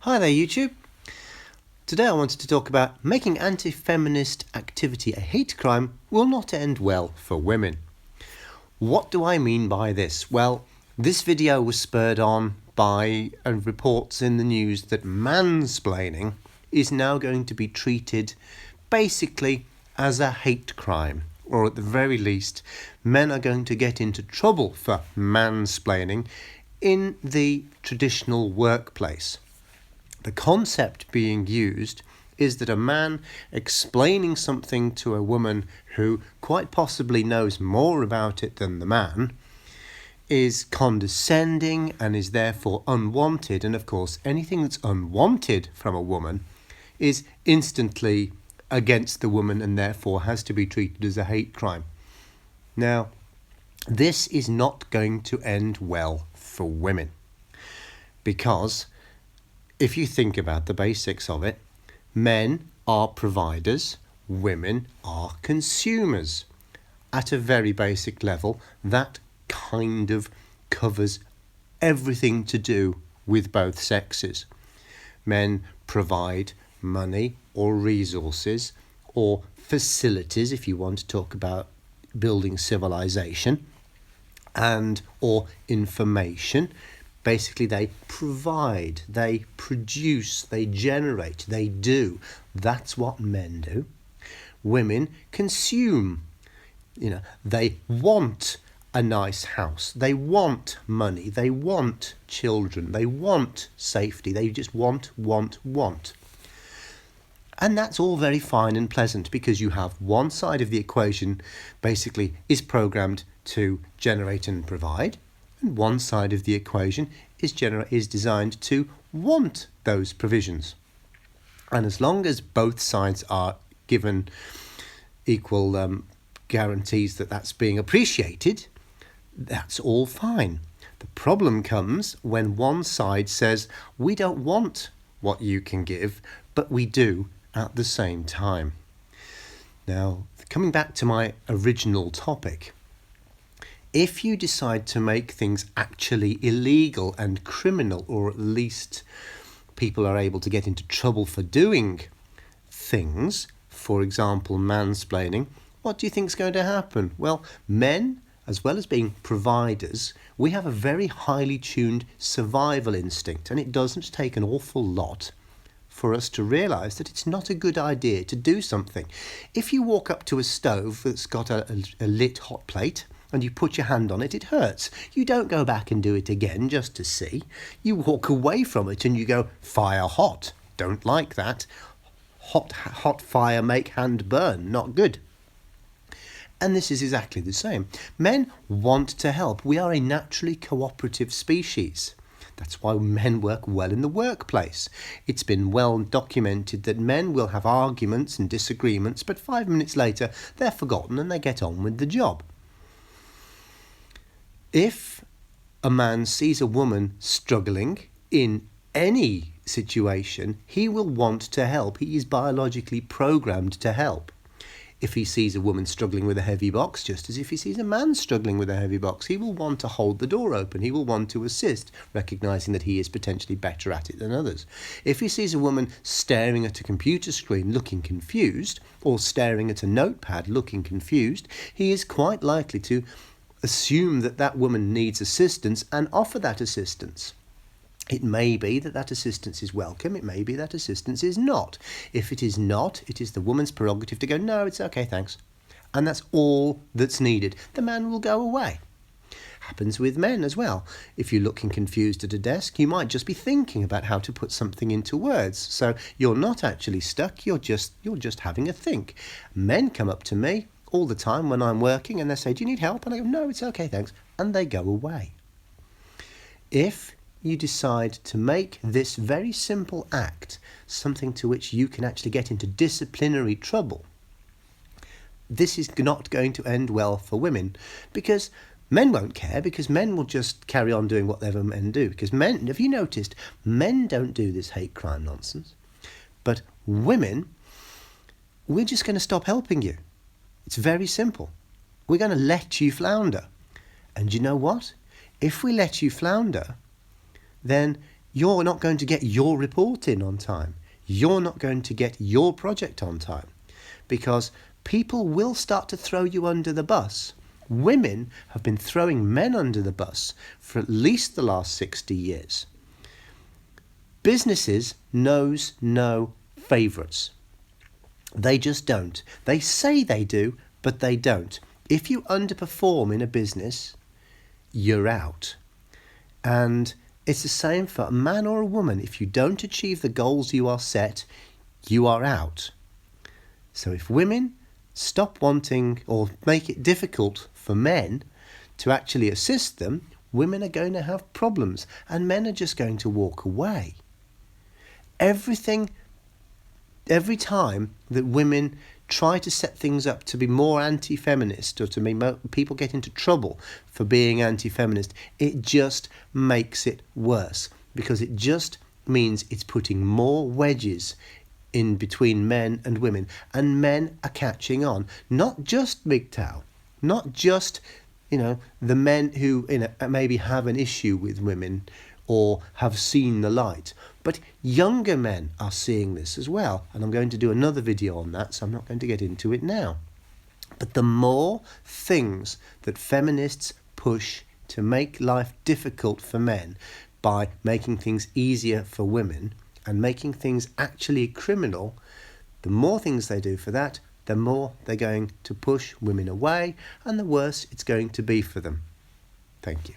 Hi there YouTube. Today I wanted to talk about making anti-feminist activity a hate crime will not end well for women. What do I mean by this? Well, this video was spurred on by reports in the news that mansplaining is now going to be treated basically as a hate crime, or at the very least men are going to get into trouble for mansplaining in the traditional workplace. The concept being used is that a man explaining something to a woman who quite possibly knows more about it than the man is condescending and is therefore unwanted. And of course, anything that's unwanted from a woman is instantly against the woman and therefore has to be treated as a hate crime. Now, this is not going to end well for women because if you think about the basics of it, men are providers, women are consumers. At a very basic level, that kind of covers everything to do with both sexes. Men provide money or resources or facilities, if you want to talk about building civilization, and or information. Basically, they provide, they produce, they generate, they do. That's what men do. Women consume. They want a nice house. They want money. They want children. They want safety. They just want. And that's all very fine and pleasant because you have one side of the equation basically is programmed to generate and provide. And one side of the equation is designed to want those provisions. And as long as both sides are given equal guarantees that that's being appreciated, that's all fine. The problem comes when one side says, we don't want what you can give, but we do at the same time. Now, coming back to my original topic, if you decide to make things actually illegal and criminal, or at least people are able to get into trouble for doing things, for example, mansplaining, what do you think is going to happen? Well, men, as well as being providers, we have a very highly tuned survival instinct, and it doesn't take an awful lot for us to realise that it's not a good idea to do something. If you walk up to a stove that's got a lit hot plate, and you put your hand on it, it hurts. You don't go back and do it again just to see. You walk away from it and you go, fire hot. Don't like that. Hot fire make hand burn. Not good. And this is exactly the same. Men want to help. We are a naturally cooperative species. That's why men work well in the workplace. It's been well documented that men will have arguments and disagreements, but 5 minutes later they're forgotten and they get on with the job. If a man sees a woman struggling in any situation, he will want to help. He is biologically programmed to help. If he sees a woman struggling with a heavy box, just as if he sees a man struggling with a heavy box, he will want to hold the door open. He will want to assist, recognising that he is potentially better at it than others. If he sees a woman staring at a computer screen looking confused, or staring at a notepad looking confused, he is quite likely to assume that that woman needs assistance and offer that assistance. It may be that that assistance is welcome. It may be that assistance is not. If it is not, it is the woman's prerogative to go, no, it's okay, thanks. And that's all that's needed. The man will go away. Happens with men as well. If you're looking confused at a desk, you might just be thinking about how to put something into words. So you're not actually stuck, you're just having a think. Men come up to me all the time when I'm working and they say, do you need help? And I go, no, it's okay, thanks. And they go away. If you decide to make this very simple act something to which you can actually get into disciplinary trouble, this is not going to end well for women, because men won't care, because men will just carry on doing whatever men do. Because men, have you noticed, men don't do this hate crime nonsense, but women, we're just going to stop helping you. It's very simple. We're going to let you flounder. And you know what? If we let you flounder, then you're not going to get your report in on time. You're not going to get your project on time, because people will start to throw you under the bus. Women have been throwing men under the bus for at least the last 60 years. Businesses knows no favourites. They just don't. They say they do, but they don't. If you underperform in a business, you're out. And it's the same for a man or a woman. If you don't achieve the goals you are set, you are out. So if women stop wanting or make it difficult for men to actually assist them, women are going to have problems and men are just going to walk away. Every time that women try to set things up to be more anti-feminist or to make people get into trouble for being anti-feminist, it just makes it worse, because it just means it's putting more wedges in between men and women, and men are catching on. Not just MGTOW, not just the men who maybe have an issue with women or have seen the light, but younger men are seeing this as well. And I'm going to do another video on that, so I'm not going to get into it now. But the more things that feminists push to make life difficult for men by making things easier for women and making things actually criminal, the more things they do for that, the more they're going to push women away and the worse it's going to be for them. Thank you.